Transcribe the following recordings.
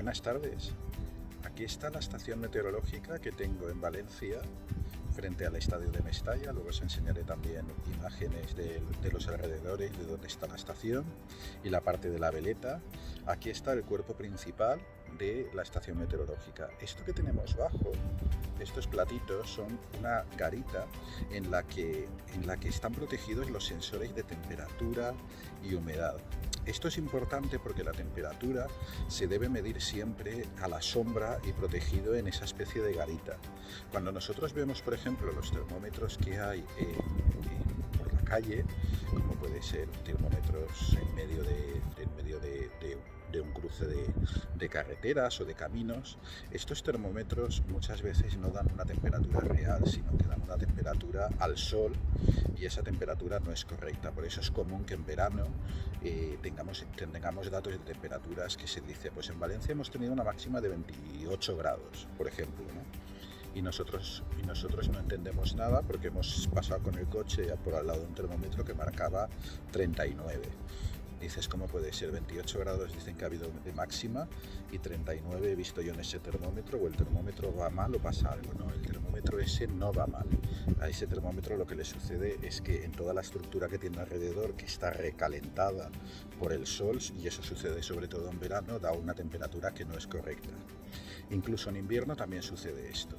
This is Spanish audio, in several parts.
Buenas tardes. Aquí está la estación meteorológica que tengo en Valencia, frente al estadio de Mestalla. Luego os enseñaré también imágenes de los alrededores, de donde está la estación y la parte de la veleta. Aquí está el cuerpo principal de la estación meteorológica. Esto que tenemos bajo, estos platitos, son una garita en la que están protegidos los sensores de temperatura y humedad. Esto es importante porque la temperatura se debe medir siempre a la sombra y protegido en esa especie de garita. Cuando nosotros vemos, por ejemplo, los termómetros que hay por la calle, como puede ser termómetros en medio de un cruce de carreteras o de caminos, estos termómetros muchas veces no dan una temperatura real, sino que dan una temperatura al sol, y esa temperatura no es correcta. Por eso es común que en verano tengamos datos de temperaturas que se dice, pues en Valencia hemos tenido una máxima de 28 grados, por ejemplo, ¿no? Y nosotros no entendemos nada porque hemos pasado con el coche por al lado de un termómetro que marcaba 39. Dices, ¿cómo puede ser? 28 grados dicen que ha habido de máxima y 39 he visto yo en ese termómetro, o el termómetro va mal o pasa algo. No, el termómetro ese no va mal. A ese termómetro lo que le sucede es que en toda la estructura que tiene alrededor, que está recalentada por el sol, y eso sucede sobre todo en verano, da una temperatura que no es correcta. Incluso en invierno también sucede esto.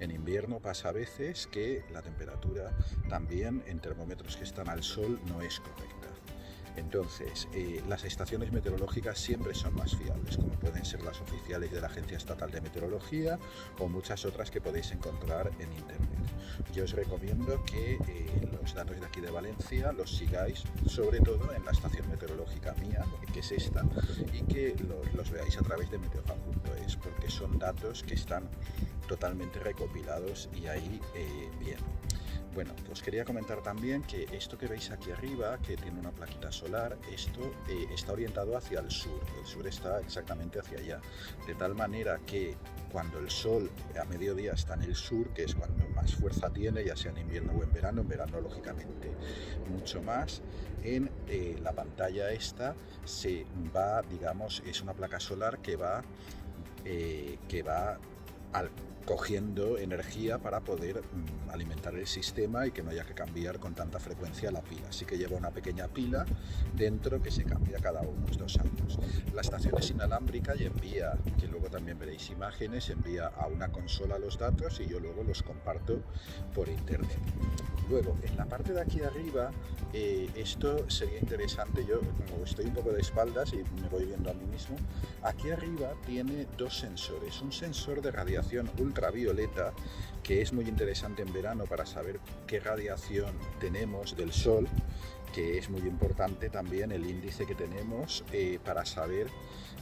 En invierno pasa a veces que la temperatura también en termómetros que están al sol no es correcta. Entonces, las estaciones meteorológicas siempre son más fiables, como pueden ser las oficiales de la Agencia Estatal de Meteorología o muchas otras que podéis encontrar en internet. Yo os recomiendo que los datos de aquí de Valencia los sigáis, sobre todo en la estación meteorológica mía, que es esta, y que los veáis a través de meteofan.es, porque son datos que están totalmente recopilados y ahí bien. Bueno, os quería comentar también que esto que veis aquí arriba, que tiene una plaquita solar, esto está orientado hacia el sur está exactamente hacia allá, de tal manera que cuando el sol a mediodía está en el sur, que es cuando más fuerza tiene, ya sea en invierno o en verano lógicamente mucho más, en la pantalla esta se va, digamos, es una placa solar que va cogiendo energía para poder alimentar el sistema y que no haya que cambiar con tanta frecuencia la pila. Así que lleva una pequeña pila dentro que se cambia cada unos 2 años. La estación es inalámbrica y envía, que luego también veréis imágenes, envía a una consola los datos y yo luego los comparto por internet. Luego, en la parte de aquí arriba, esto sería interesante. Yo, como estoy un poco de espaldas y me voy viendo a mí mismo, aquí arriba tiene 2 sensores. Un sensor de radiación ultravioleta, que es muy interesante en verano para saber qué radiación tenemos del sol, que es muy importante también el índice que tenemos para saber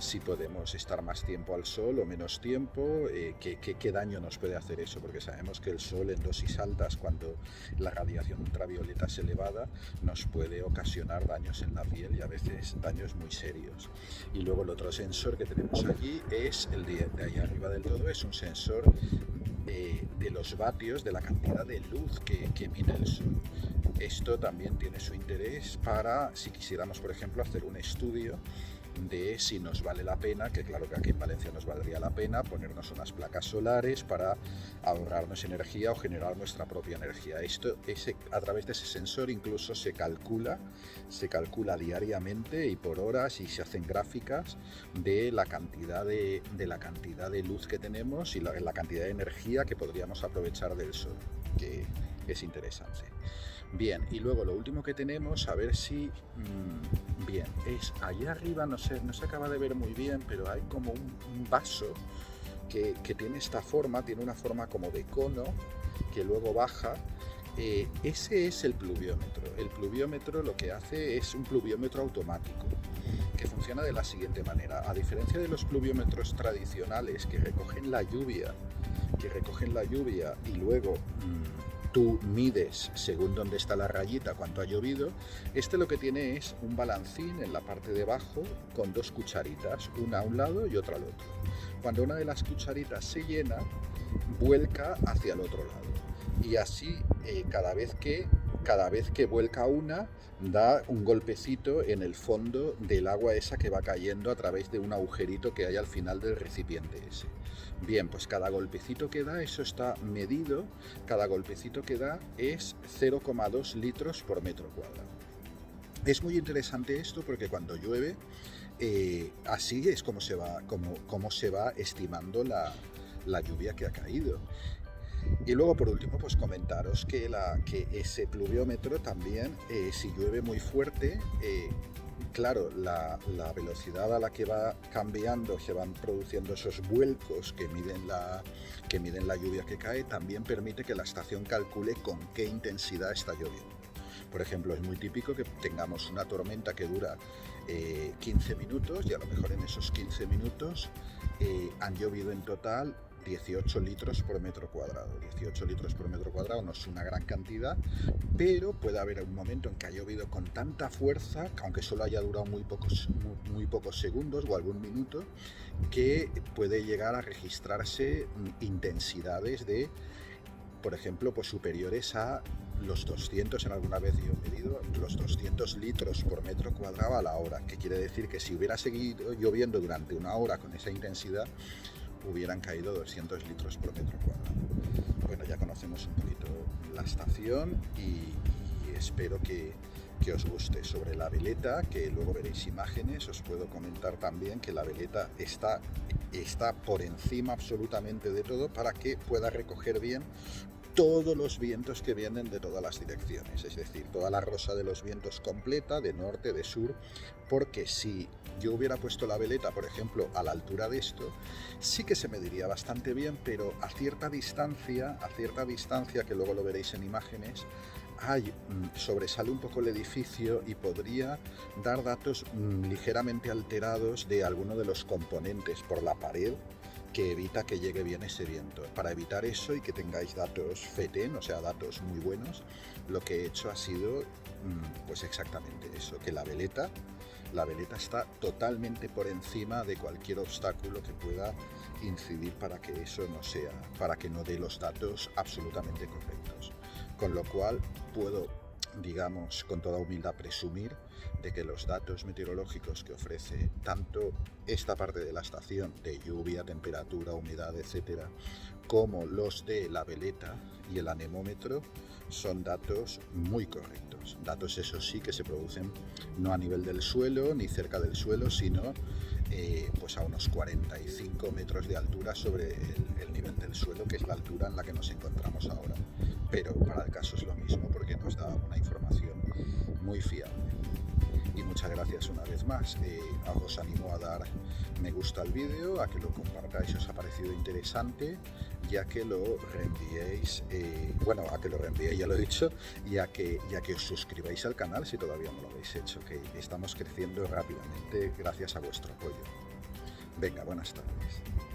si podemos estar más tiempo al sol o menos tiempo, qué daño nos puede hacer eso, porque sabemos que el sol en dosis altas, cuando la radiación ultravioleta es elevada, nos puede ocasionar daños en la piel y a veces daños muy serios. Y luego el otro sensor que tenemos aquí es el de ahí arriba del todo, es un sensor de los vatios, de la cantidad de luz que emite el sol. Esto también tiene su interés para, si quisiéramos, por ejemplo, hacer un estudio de si nos vale la pena, que claro que aquí en Valencia nos valdría la pena ponernos unas placas solares para ahorrarnos energía o generar nuestra propia energía. Esto a través de ese sensor incluso se calcula diariamente y por horas, y se hacen gráficas de la cantidad de luz que tenemos y la cantidad de energía que podríamos aprovechar del sol, que es interesante. Bien, y luego lo último que tenemos, a ver si bien, es allá arriba, no se acaba de ver muy bien, pero hay como un vaso que tiene esta forma, tiene una forma como de cono, que luego baja. Ese es el pluviómetro. El pluviómetro lo que hace es un pluviómetro automático, que funciona de la siguiente manera. A diferencia de los pluviómetros tradicionales que recogen la lluvia y luego tú mides según dónde está la rayita cuánto ha llovido, este lo que tiene es un balancín en la parte de abajo con 2 cucharitas, una a un lado y otra al otro. Cuando una de las cucharitas se llena, vuelca hacia el otro lado, y así cada vez que cada vez que vuelca una, da un golpecito en el fondo del agua esa que va cayendo a través de un agujerito que hay al final del recipiente ese. Bien, pues cada golpecito que da, eso está medido, cada golpecito que da es 0,2 litros por metro cuadrado. Es muy interesante esto porque cuando llueve, así es como se va estimando la lluvia que ha caído. Y luego, por último, pues comentaros que ese pluviómetro también, si llueve muy fuerte, claro, la velocidad a la que va cambiando, se van produciendo esos vuelcos que miden la lluvia que cae, también permite que la estación calcule con qué intensidad está lloviendo. Por ejemplo, es muy típico que tengamos una tormenta que dura 15 minutos y a lo mejor en esos 15 minutos han llovido en total 18 litros por metro cuadrado. 18 litros por metro cuadrado no es una gran cantidad, pero puede haber un momento en que ha llovido con tanta fuerza, aunque solo haya durado muy pocos segundos o algún minuto, que puede llegar a registrarse intensidades de, por ejemplo, pues superiores a los 200, en alguna vez yo he medido, los 200 litros por metro cuadrado a la hora, que quiere decir que si hubiera seguido lloviendo durante una hora con esa intensidad, hubieran caído 200 litros por metro cuadrado. Bueno, ya conocemos un poquito la estación y espero que os guste. Sobre la veleta, que luego veréis imágenes, os puedo comentar también que la veleta está por encima absolutamente de todo para que pueda recoger bien todos los vientos que vienen de todas las direcciones, es decir, toda la rosa de los vientos completa, de norte, de sur, porque si yo hubiera puesto la veleta, por ejemplo, a la altura de esto, sí que se mediría bastante bien, pero a cierta distancia, que luego lo veréis en imágenes, sobresale un poco el edificio y podría dar datos ligeramente alterados de alguno de los componentes por la pared, que evita que llegue bien ese viento. Para evitar eso y que tengáis datos FETEN, o sea, datos muy buenos, lo que he hecho ha sido pues exactamente eso, que la veleta está totalmente por encima de cualquier obstáculo que pueda incidir para que eso para que no dé los datos absolutamente correctos. Con lo cual puedo, digamos, con toda humildad presumir de que los datos meteorológicos que ofrece tanto esta parte de la estación de lluvia, temperatura, humedad, etcétera, como los de la veleta y el anemómetro son datos muy correctos. Datos, eso sí, que se producen no a nivel del suelo ni cerca del suelo, sino pues a unos 45 metros de altura sobre el nivel del suelo, que es la altura en la que nos encontramos ahora. Pero para el caso es lo mismo porque nos da una información muy fiable. Y muchas gracias una vez más. Os animo a dar me gusta al vídeo, a que lo compartáis si os ha parecido interesante, ya que lo reenviéis, a que lo reenviéis, ya lo he dicho, y a que os suscribáis al canal si todavía no lo habéis hecho, que estamos creciendo rápidamente gracias a vuestro apoyo. Venga, buenas tardes.